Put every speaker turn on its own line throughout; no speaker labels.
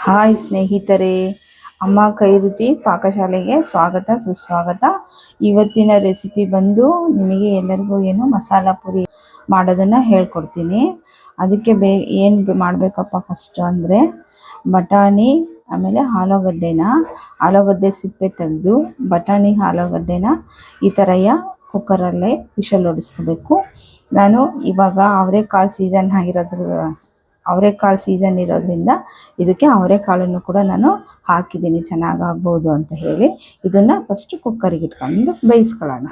Hi ಸ್ನೇಹಿತರೆ, ಅಮ್ಮ ಕೈ ರುಚಿ ಪಾಕಶಾಲೆಗೆ ಸ್ವಾಗತ ಸುಸ್ವಾಗತ. ಇವತ್ತಿನ ರೆಸಿಪಿ ಬಂದು ನಿಮಗೆ ಎಲ್ಲರಿಗೂ ಮಸಾಲ ಪುರಿ ಮಾಡೋದನ್ನು ಹೇಳ್ಕೊಡ್ತೀನಿ. ಅದಕ್ಕೆ ಏನು ಮಾಡಬೇಕಪ್ಪ ಫಸ್ಟು ಅಂದರೆ ಬಟಾಣಿ, ಆಮೇಲೆ ಆಲೂಗಡ್ಡೆ ಸಿಪ್ಪೆ ತೆಗೆದು ಬಟಾಣಿ ಆಲೂಗಡ್ಡೆನ ಈ ಥರ ಕುಕ್ಕರಲ್ಲೇ ವಿಷಲ್ ಹೊಡಿಸ್ಕೋಬೇಕು. ನಾನು ಇವಾಗ ಅವರೆಕಾಳು ಸೀಸನ್ ಇರೋದ್ರಿಂದ ಇದಕ್ಕೆ ಅವರೆಕಾಳನ್ನು ಕೂಡ ನಾನು ಹಾಕಿದ್ದೀನಿ, ಚೆನ್ನಾಗಾಗ್ಬೋದು ಅಂತ ಹೇಳಿ. ಇದನ್ನು ಫಸ್ಟ್ ಕುಕ್ಕರಿಗೆ ಇಟ್ಕೊಂಡು ಬೇಯಿಸ್ಕೊಳ್ಳೋಣ.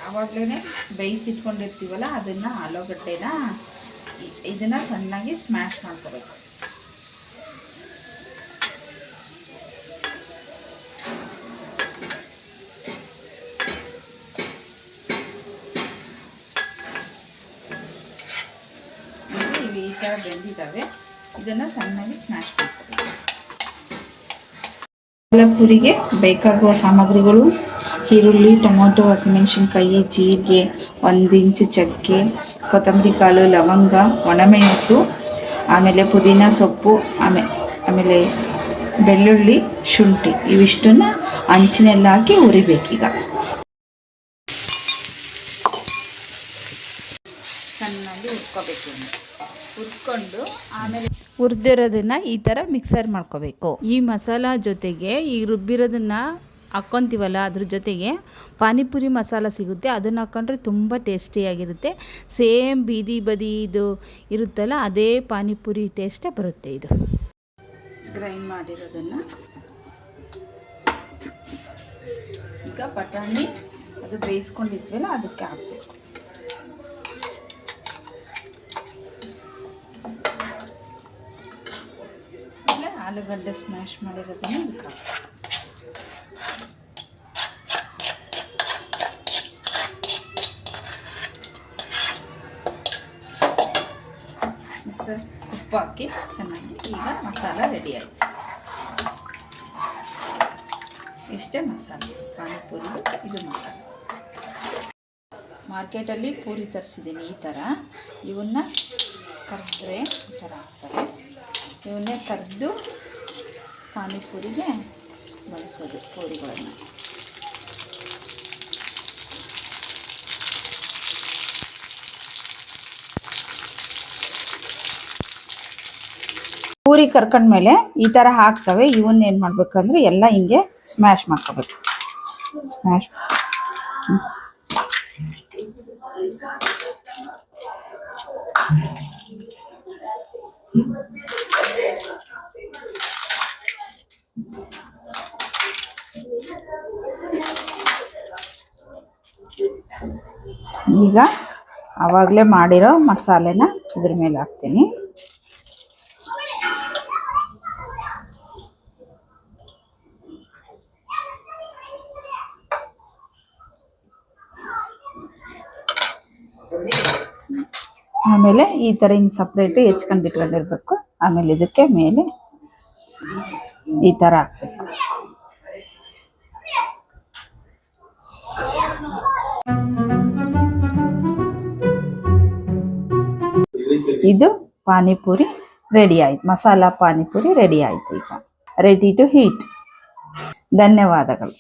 ಆವಾಗಲೇ ಬೇಯಿಸಿಟ್ಕೊಂಡಿರ್ತೀವಲ್ಲ ಅದನ್ನು ಆಲೂಗಡ್ಡೆನ ಇದನ್ನು ಸಣ್ಣಾಗಿ ಸ್ಮ್ಯಾಶ್ ಮಾಡ್ಕೋಬೇಕು. ಈ ಥರ ಬೆಂದಿದ್ದಾವೆ, ಇದನ್ನು ಸಣ್ಣಾಗಿ ಸ್ಮ್ಯಾಶ್ ಮಾಡ್ತೀವಿ. ಮಸಾಲ ಪುರಿಗೆ ಬೇಕಾಗುವ ಸಾಮಗ್ರಿಗಳು: ಈರುಳ್ಳಿ, ಟೊಮೊಟೊ, ಹಸಿಮೆಣಸಿನ್ಕಾಯಿ, ಜೀರಿಗೆ, 1 ಇಂಚು ಚಕ್ಕೆ, ಕೊತ್ತಂಬರಿ ಕಾಳು, ಲವಂಗ, ಒಣಮೆಣಸು, ಆಮೇಲೆ ಪುದೀನ ಸೊಪ್ಪು, ಆಮೇಲೆ ಬೆಳ್ಳುಳ್ಳಿ, ಶುಂಠಿ ಇವಿಷ್ಟನ್ನು ಹಂಚಿನೆಲ್ಲ ಹಾಕಿ ಹುರಿಬೇಕೀಗ. ಚೆನ್ನಾಗಿ ಹುರ್ಕೋಬೇಕು. ಹುರ್ಕೊಂಡು ಆಮೇಲೆ ಹುರಿದಿರೋದನ್ನು ಈ ಥರ ಮಿಕ್ಸರ್ ಮಾಡ್ಕೋಬೇಕು. ಈ ಮಸಾಲ ಜೊತೆಗೆ ಈ ರುಬ್ಬಿರೋದನ್ನು ಹಾಕ್ಕೊತೀವಲ್ಲ, ಅದ್ರ ಜೊತೆಗೆ ಪಾನಿಪುರಿ ಮಸಾಲ ಸಿಗುತ್ತೆ, ಅದನ್ನು ಹಾಕ್ಕೊಂಡ್ರೆ ತುಂಬ ಟೇಸ್ಟಿಯಾಗಿರುತ್ತೆ. ಸೇಮ್ ಬೀದಿ ಬದಿ ಇದು ಇರುತ್ತಲ್ಲ, ಅದೇ ಪಾನಿಪುರಿ ಟೇಸ್ಟೇ ಬರುತ್ತೆ. ಇದು ಗ್ರೈಂಡ್ ಮಾಡಿರೋದನ್ನು ಈಗ ಬಟಾಣಿ ಅದು ಬೇಯಿಸ್ಕೊಂಡಿದ್ವಲ್ಲ ಅದಕ್ಕೆ ಹಾಕಬೇಕು. ಆಲೂಗಡ್ಡೆ ಸ್ಮ್ಯಾಶ್ ಮಾಡಿರೋದನ್ನು ಇದಕ್ಕೆ ಉಪ್ಪು ಹಾಕಿ ಚೆನ್ನಾಗಿ ಈಗ ಮಸಾಲ ರೆಡಿ ಆಯಿತು. ಇಷ್ಟೇ ಮಸಾಲ ಪಾನಿಪುರಿ. ಇದು ಮಸಾಲ ಮಾರ್ಕೆಟಲ್ಲಿ ಪೂರಿ ತರಿಸಿದ್ದೀನಿ. ಈ ಥರ ಇವನ್ನ ಕರೆಸಿದ್ರೆ ಈ ಥರ ಆಗ್ತವೆ. ಇವನ್ನೇ ಕರೆದು ಪಾನಿಪುರಿಗೆ ಬಳಸೋದು ಪೂರಿಗಳನ್ನು. ಪೂರಿ ಕರ್ಕೊಂಡ್ಮೇಲೆ ಈ ಥರ ಹಾಕ್ತವೆ. ಇವನ್ನೇನು ಮಾಡಬೇಕಂದ್ರೆ ಎಲ್ಲ ಹಿಂಗೆ ಸ್ಮ್ಯಾಶ್ ಮಾಡ್ಕೋಬೇಕು. ಸ್ಮ್ಯಾಶ್ ಈಗ ಆವಾಗಲೇ ಮಾಡಿರೋ ಮಸಾಲೆನ ಇದ್ರ ಮೇಲೆ ಹಾಕ್ತೀನಿ. ಆಮೇಲೆ ಈ ಥರ ಹಿಂಗೆ ಸಪ್ರೇಟು ಹೆಚ್ಕೊಂಡಿಟ್ಕೊಂಡಿರ್ಬೇಕು. ಆಮೇಲೆ ಇದಕ್ಕೆ ಮೇಲೆ ಈ ಥರ ಹಾಕ್ಬೇಕು. ಇದು ಪಾನಿಪುರಿ ರೆಡಿ ಆಯ್ತು. ಮಸಾಲ ಪಾನಿಪುರಿ ರೆಡಿ ಆಯ್ತು. ಈಗ ರೆಡಿ ಟು ಹೀಟ್. ಧನ್ಯವಾದಗಳು.